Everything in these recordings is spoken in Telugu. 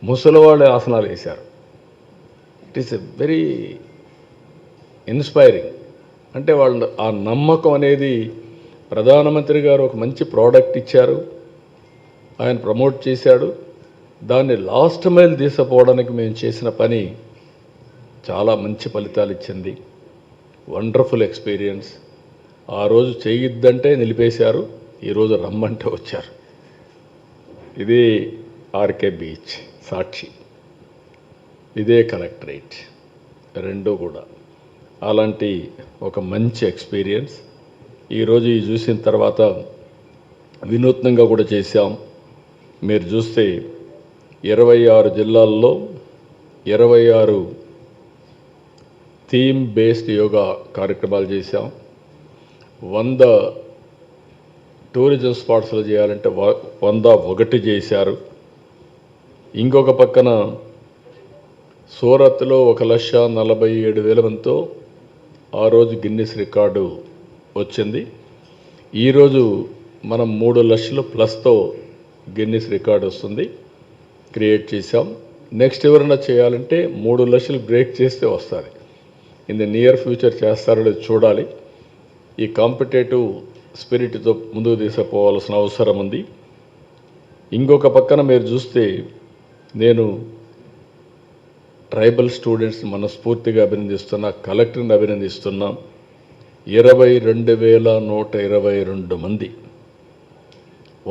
ముసలివాళ్ళే ఆసనాలు వేశారు. It is a very inspiring. అంటే వాళ్ళు ఆ నమ్మకం అనేది ప్రధానమంత్రి గారు ఒక మంచి ప్రోడక్ట్ ఇచ్చారు, ఆయన ప్రమోట్ చేశాడు. దాన్ని లాస్ట్ మైల్ తీసుకుపోవడానికి మేము చేసిన పని చాలా మంచి ఫలితాలు ఇచ్చింది. Wonderful experience. ఆ రోజు చేయొద్దంటే నిలిపేశారు, ఈరోజు రమ్మంటే వచ్చారు. ఇదే ఆర్కే బీచ్ సాక్షి, ఇదే కలెక్టరేట్, రెండూ కూడా అలాంటి ఒక మంచి ఎక్స్పీరియన్స్. ఈరోజు ఇది చూసిన తర్వాత వినూత్నంగా కూడా చేశాం. మీరు చూస్తే 26 జిల్లాల్లో 26 థీమ్ బేస్డ్ యోగా కార్యక్రమాలు చేశాం. 100 టూరిజం స్పాట్స్లో చేయాలంటే 101 చేశారు. ఇంకొక పక్కన సూరత్లో 1,47,000 మందితో ఆ రోజు గిన్నిస్ రికార్డు వచ్చింది. ఈరోజు మనం 3 లక్షలు ప్లస్తో గిన్నిస్ రికార్డు వస్తుంది, క్రియేట్ చేశాం. నెక్స్ట్ ఎవరైనా చేయాలంటే 3 లక్షలు బ్రేక్ చేస్తే వస్తుంది. ఇన్ ది నియర్ ఫ్యూచర్ చేస్తారో లేదో చూడాలి. ఈ కాంపిటేటివ్ స్పిరిట్తో ముందుకు తీసుకుపోవాల్సిన అవసరం ఉంది. ఇంకొక పక్కన మీరు చూస్తే నేను ట్రైబల్ స్టూడెంట్స్ మనస్ఫూర్తిగా అభినందిస్తున్నా, కలెక్టర్ని అభినందిస్తున్నా. 22,122 మంది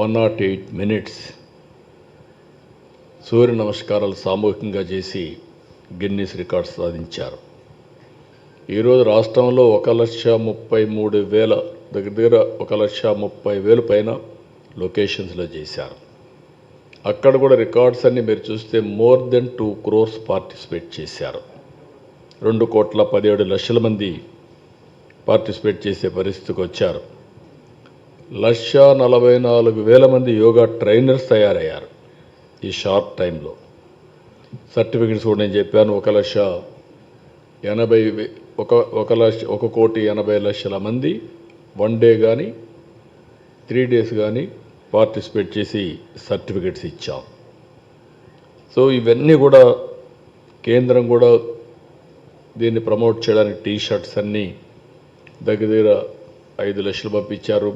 108 మినిట్స్ సూర్య నమస్కారాలు సామూహికంగా చేసి గిన్నిస్ రికార్డ్ సాధించారు. ఈరోజు రాష్ట్రంలో 1,33,000 దగ్గర 1,30,000 పైన లొకేషన్స్లో చేశారు. అక్కడ కూడా రికార్డ్స్ అన్ని మీరు చూస్తే మోర్ దెన్ 2 crores పార్టిసిపేట్ చేశారు. 2,17,00,000 మంది పార్టిసిపేట్ చేసే పరిస్థితికి వచ్చారు. 1,44,000 మంది యోగా ట్రైనర్స్ తయారయ్యారు ఈ షార్ట్ టైంలో. సర్టిఫికెట్స్ కూడా నేను చెప్పాను. 1,80,00,000 మంది 1 డే కానీ 3 days కానీ పార్టిసిపేట్ చేసి సర్టిఫికెట్స్ ఇచ్చాం. సో ఇవన్నీ కూడా కేంద్రం కూడా దీన్ని ప్రమోట్ చేయడానికి టీషర్ట్స్ అన్నీ దగ్గర 5 లక్షలు పంపించారు,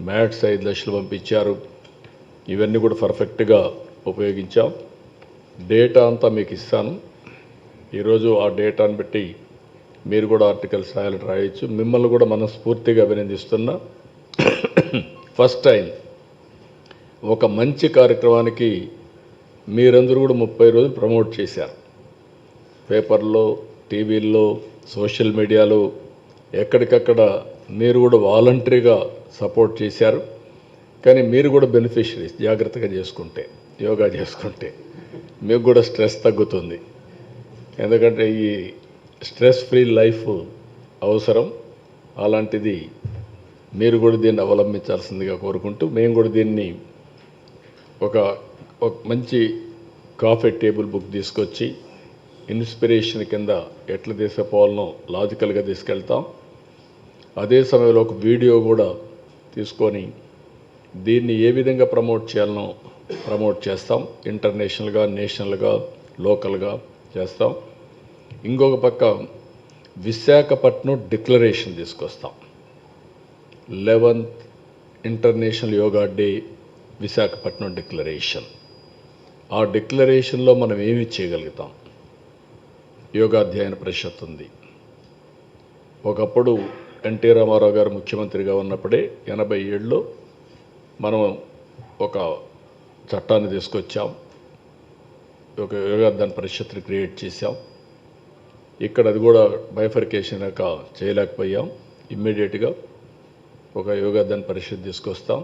మ్యాట్స్ 5 లక్షలు పంపించారు. ఇవన్నీ కూడా పర్ఫెక్ట్గా ఉపయోగించాం. డేటా అంతా మీకు ఇస్తాను. ఈరోజు ఆ డేటాను బట్టి మీరు కూడా ఆర్టికల్స్ రాయొచ్చు. మిమ్మల్ని కూడా మనస్ఫూర్తిగా అభినందిస్తున్నా. ఫస్ట్ టైం ఒక మంచి కార్యక్రమానికి మీరందరూ కూడా 30 రోజులు ప్రమోట్ చేశారు. పేపర్లో, టీవీల్లో, సోషల్ మీడియాలో ఎక్కడికక్కడ మీరు కూడా వాలంటరీగా సపోర్ట్ చేశారు. కానీ మీరు కూడా బెనిఫిషరీస్. జాగ్రత్తగా చేసుకుంటే, యోగా చేసుకుంటే మీకు కూడా స్ట్రెస్ తగ్గుతుంది. ఎందుకంటే ఈ స్ట్రెస్ ఫ్రీ లైఫ్ అవసరం. అలాంటిది మీరు కూడా దీన్ని అవలంబించాల్సిందిగా కోరుకుంటూ, మేము కూడా దీన్ని ఒక మంచి కాఫీ టేబుల్ బుక్ తీసుకొచ్చి ఇన్స్పిరేషన్ కింద ఎట్లా తీసుకుపోవాలనో లాజికల్గా తీసుకెళ్తాం. అదే సమయంలో ఒక వీడియో కూడా తీసుకొని దీన్ని ఏ విధంగా ప్రమోట్ చేయాలనో ప్రమోట్ చేస్తాం. ఇంటర్నేషనల్గా, నేషనల్గా, లోకల్గా చేస్తాం. ఇంకొక పక్క విశాఖపట్నం డిక్లరేషన్ తీసుకొస్తాం. 11th international yoga day Visakhapatnam declaration. ఆ డిక్లరేషన్లో మనం ఏమి చేయగలుగుతాం? యోగా అధ్యయన పరిషత్ ఉంది. ఒకప్పుడు ఎన్టీ రామారావు గారు ముఖ్యమంత్రిగా ఉన్నప్పుడే 87లో మనం ఒక చట్టాన్ని తీసుకొచ్చాం. ఒక యోగా అధ్యయన పరిషత్ని క్రియేట్ చేశాం. ఇక్కడ అది కూడా బైఫర్కేషన్ చేయలేకపోయాం. ఇమ్మీడియట్గా ఒక యోగా అధ్యయన పరిషత్ తీసుకొస్తాం.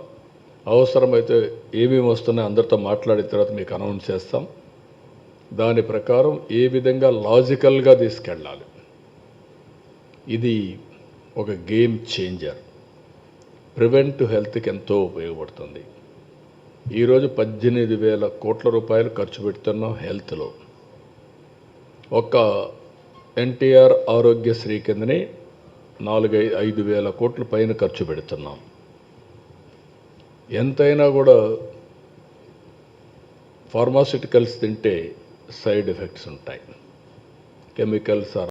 అవసరమైతే ఏమేమి వస్తున్నాయో అందరితో మాట్లాడిన తర్వాత మీకు అనౌన్స్ చేస్తాం. దాని ప్రకారం ఏ విధంగా లాజికల్గా తీసుకెళ్ళాలి. ఇది ఒక గేమ్ చేంజర్. ప్రివెంటివ్ హెల్త్కి ఎంతో ఉపయోగపడుతుంది. ఈరోజు 18,000 కోట్ల రూపాయలు ఖర్చు పెడుతున్నాం హెల్త్లో. ఒక ఎన్టీఆర్ ఆరోగ్యశ్రీ కిందనే 4-5 వేల కోట్ల పైన ఖర్చు పెడుతున్నాం. ఎంతైనా కూడా ఫార్మాస్యూటికల్స్ తింటే సైడ్ ఎఫెక్ట్స్ ఉంటాయి. కెమికల్స్